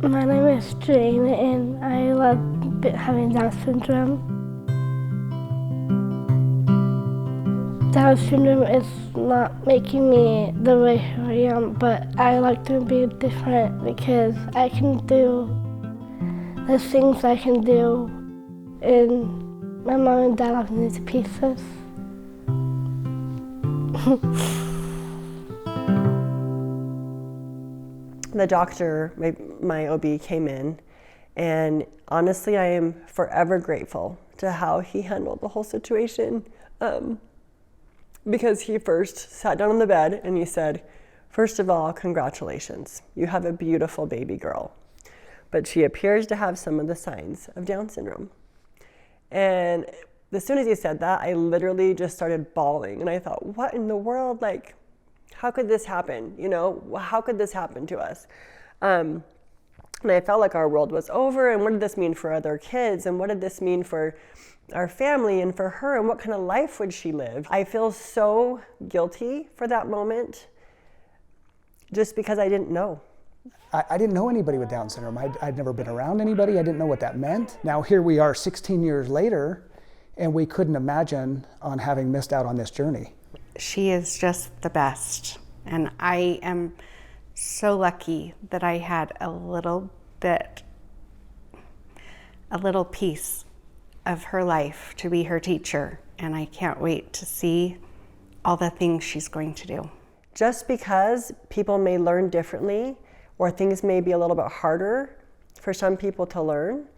My name is Jayne, and I love having Down syndrome. Down syndrome is not making me the way who I am, but I like to be different because I can do the things I can do, and my mom and dad love me to pieces. The doctor, my OB, came in, and honestly, I am forever grateful to how he handled the whole situation, because he first sat down on the bed and he said, first of all, congratulations, you have a beautiful baby girl, but she appears to have some of the signs of Down syndrome. And as soon as he said that, I literally just started bawling, and I thought, what in the world, like, how could this happen? You know, how could this happen to us? And I felt like our world was over, and what did this mean for other kids? And what did this mean for our family and for her? And what kind of life would she live? I feel so guilty for that moment just because I didn't know. I didn't know anybody with Down syndrome. I'd never been around anybody. I didn't know what that meant. Now here we are 16 years later, and we couldn't imagine on having missed out on this journey. She is just the best, and I am so lucky that I had a little piece of her life to be her teacher, and I can't wait to see all the things she's going to do. Just because people may learn differently or things may be a little bit harder for some people to learn,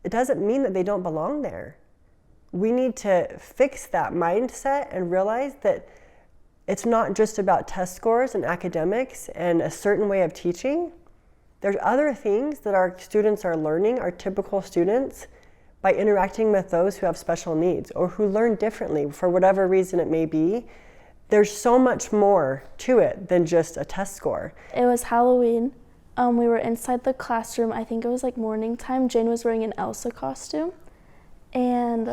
it doesn't mean that they don't belong there. We need to fix that mindset and realize that it's not just about test scores and academics and a certain way of teaching. There's other things that our students are learning, our typical students, by interacting with those who have special needs or who learn differently for whatever reason it may be. There's so much more to it than just a test score. It was Halloween. We were inside the classroom. I think it was like morning time. Jayne was wearing an Elsa costume. And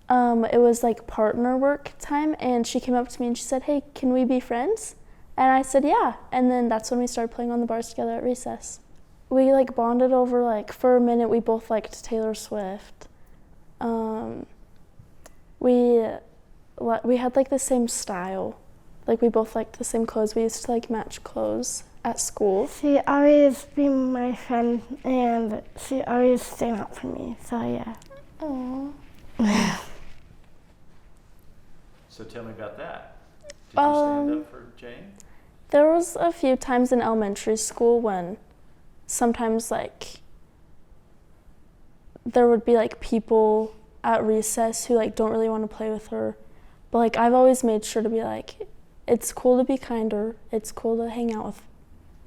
it was like partner work time, and she came up to me and she said, hey, can we be friends? And I said, yeah. And then that's when we started playing on the bars together at recess. We like bonded over, like, for a minute, we both liked Taylor Swift. We had like the same style. Like we both liked the same clothes. We used to like match clothes at school. She always be my friend, and she always stand up for me, so yeah. Aww. So tell me about that. Did you stand up for Jayne? There was a few times in elementary school when sometimes like there would be like people at recess who like don't really want to play with her. But like I've always made sure to be like, it's cool to be kinder. It's cool to hang out with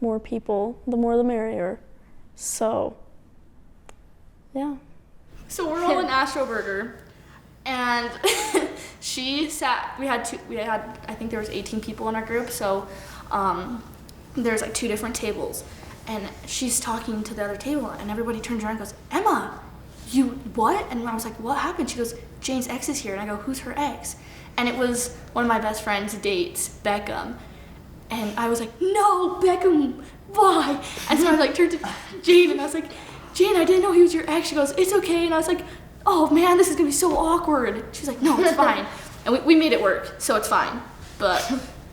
more people. The more the merrier. So, yeah. So we're all in Astro Burger, and she sat. We had I think there was 18 people in our group. So there's like 2 different tables, and she's talking to the other table, and everybody turns around and goes, Emma, you what? And I was like, what happened? She goes, Jayne's ex is here. And I go, who's her ex? And it was one of my best friend's dates, Beckham. And I was like, no, Beckham, why? And so I like turned to Jayne and I was like, Jayne, I didn't know he was your ex. She goes, it's okay. And I was like, oh man, this is gonna be so awkward. She's like, no, it's fine. And we made it work, so it's fine. But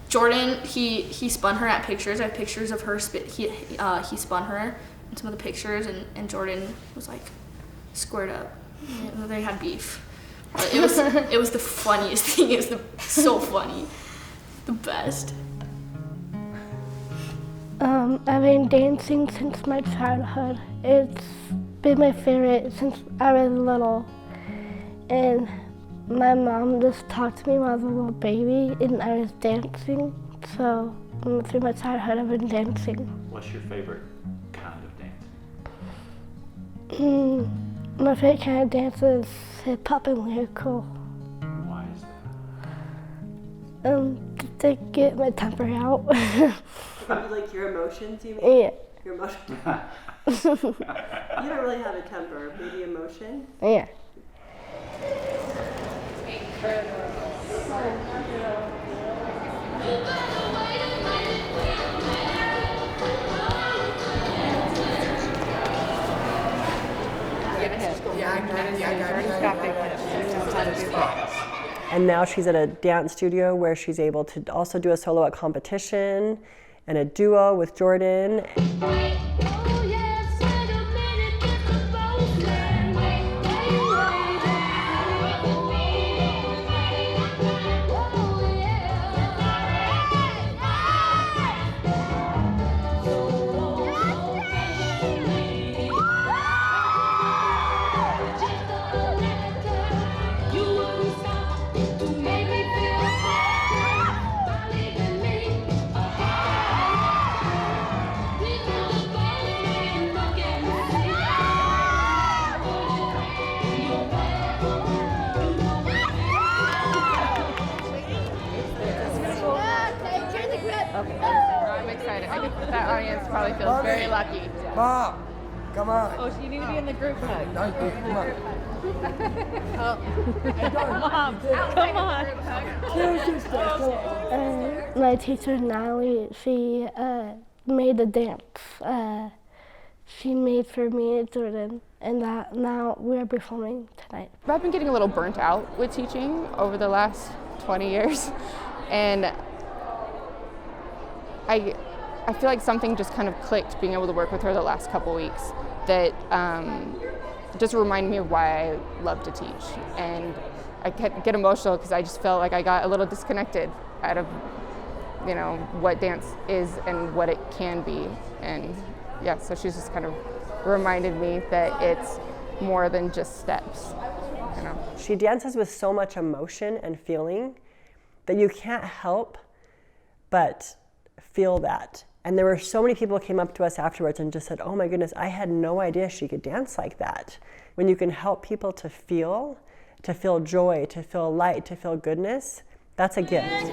Jordan, he spun her at pictures. I have pictures of her, he spun her in some of the pictures, and Jordan was like squared up. They had beef. But it was the funniest thing. It was so funny. The best. I've been dancing since my childhood. It's been my favorite since I was little. And my mom just taught to me when I was a little baby, and I was dancing. So through my childhood, I've been dancing. What's your favorite kind of dance? My favorite kind of dance is hip-hop and lyrical. Why is that? Just to get my temper out. Like your emotions, you mean? Yeah. Your emotions? You don't really have a temper, maybe emotion? Yeah. And now she's at a dance studio where she's able to also do a solo at competition and a duo with Jordan. I'm excited. I think that audience probably feels very lucky. Mom, come on. Oh, so you need to be in the group hug. No, come on. Mom, come on. My teacher, Natalie, she made a dance. She made for me and Jordan, and that now we're performing tonight. I've been getting a little burnt out with teaching over the last 20 years, and I feel like something just kind of clicked being able to work with her the last couple weeks that just reminded me of why I love to teach. And I get emotional because I just felt like I got a little disconnected out of, you know, what dance is and what it can be. And yeah, so she's just kind of reminded me that it's more than just steps, you know. She dances with so much emotion and feeling that you can't help but feel that. And there were so many people who came up to us afterwards and just said, oh my goodness, I had no idea she could dance like that. When you can help people to feel joy, to feel light, to feel goodness, that's a gift.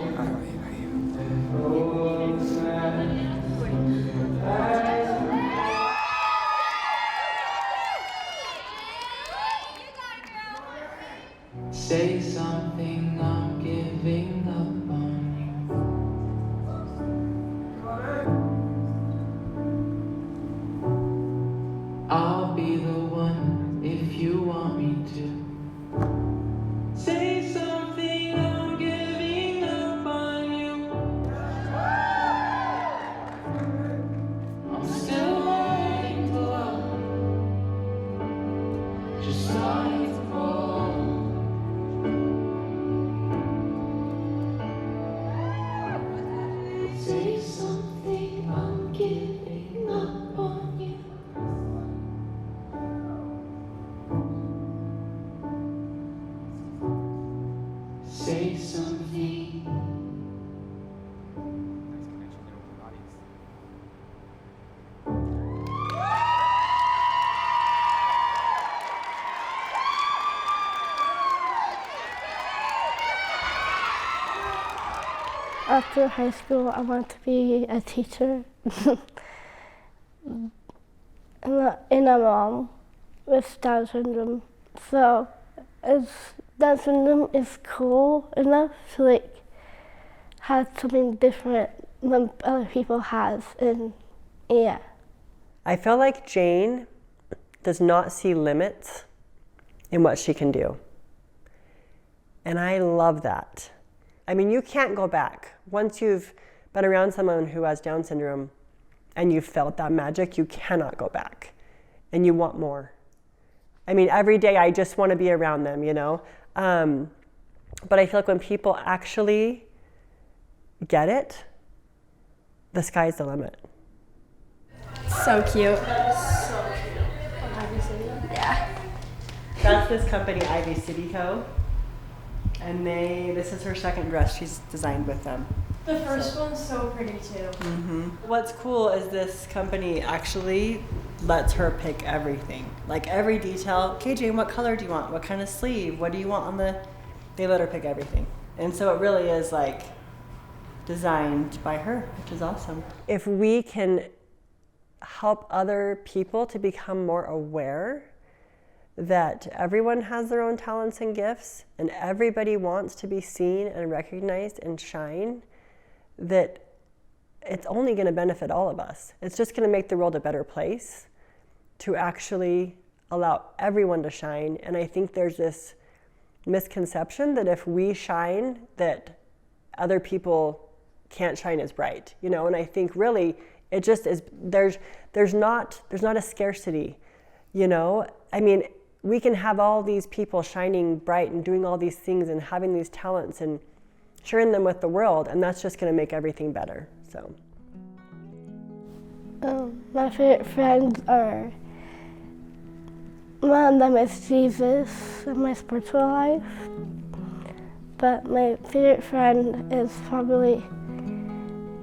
Say something, I'm giving up on you. I'll be the one if you want me to. Say something, I'm giving up on you. I'm still learning to love, just starting to fall. Say something, I'm giving up on you. Say something. After high school, I want to be a teacher and a mom with Down syndrome. So Down syndrome is cool enough to have something different than other people has, and yeah. I feel like Jayne does not see limits in what she can do. And I love that. I mean, you can't go back. Once you've been around someone who has Down syndrome and you've felt that magic, you cannot go back. And you want more. I mean, every day I just want to be around them, you know? But I feel like when people actually get it, the sky's the limit. So cute. That's this company, Ivy City Co. And this is her second dress she's designed with them. The first one's so pretty too. Mm-hmm. What's cool is this company actually lets her pick everything. Like every detail. Okay, Jayne, what color do you want? What kind of sleeve? What do you want on the... They let her pick everything. And so it really is like designed by her, which is awesome. If we can help other people to become more aware that everyone has their own talents and gifts and everybody wants to be seen and recognized and shine, that it's only going to benefit all of us. It's just going to make the world a better place to actually allow everyone to shine. And I think there's this misconception that if we shine, that other people can't shine as bright, you know. And I think really it just is, there's not a scarcity, you know. I mean, we can have all these people shining bright and doing all these things and having these talents and sharing them with the world, and that's just going to make everything better. So my favorite friends are, one of them is Jesus in my spiritual life, but my favorite friend is probably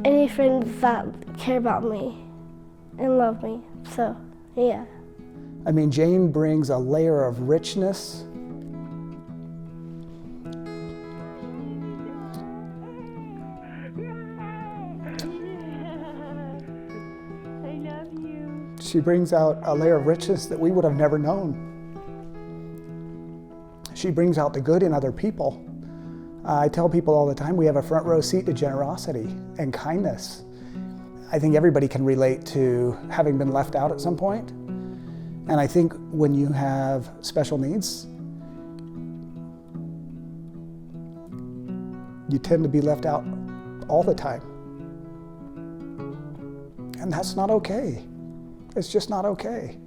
any friends that care about me and love me. So yeah. I mean, Jayne brings a layer of richness She brings out a layer of richness that we would have never known. She brings out the good in other people. I tell people all the time, we have a front row seat to generosity and kindness. I think everybody can relate to having been left out at some point. And I think when you have special needs, you tend to be left out all the time. And that's not okay. It's just not okay.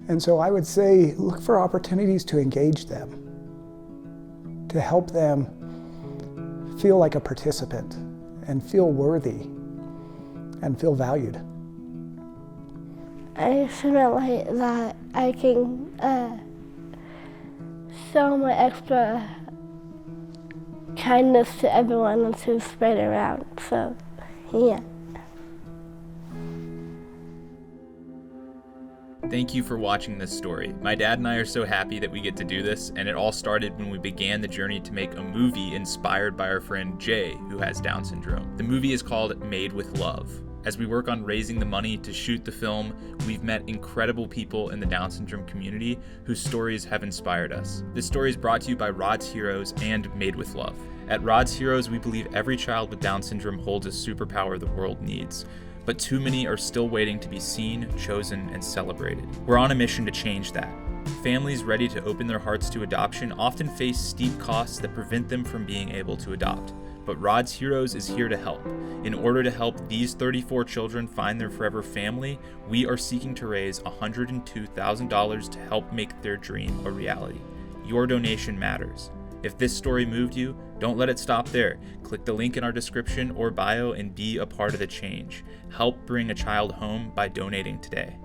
And so I would say, look for opportunities to engage them, to help them feel like a participant and feel worthy and feel valued. I feel like that I can show my extra kindness to everyone and to spread around. So, yeah. Thank you for watching this story. My dad and I are so happy that we get to do this, and it all started when we began the journey to make a movie inspired by our friend Jay, who has Down syndrome. The movie is called Made with Love. As we work on raising the money to shoot the film, we've met incredible people in the Down syndrome community whose stories have inspired us. This story is brought to you by Rod's Heroes and Made with Love. At Rod's Heroes, we believe every child with Down syndrome holds a superpower the world needs, but too many are still waiting to be seen, chosen, and celebrated. We're on a mission to change that. Families ready to open their hearts to adoption often face steep costs that prevent them from being able to adopt. But Rod's Heroes is here to help. In order to help these 34 children find their forever family, we are seeking to raise $102,000 to help make their dream a reality. Your donation matters. If this story moved you, don't let it stop there. Click the link in our description or bio and be a part of the change. Help bring a child home by donating today.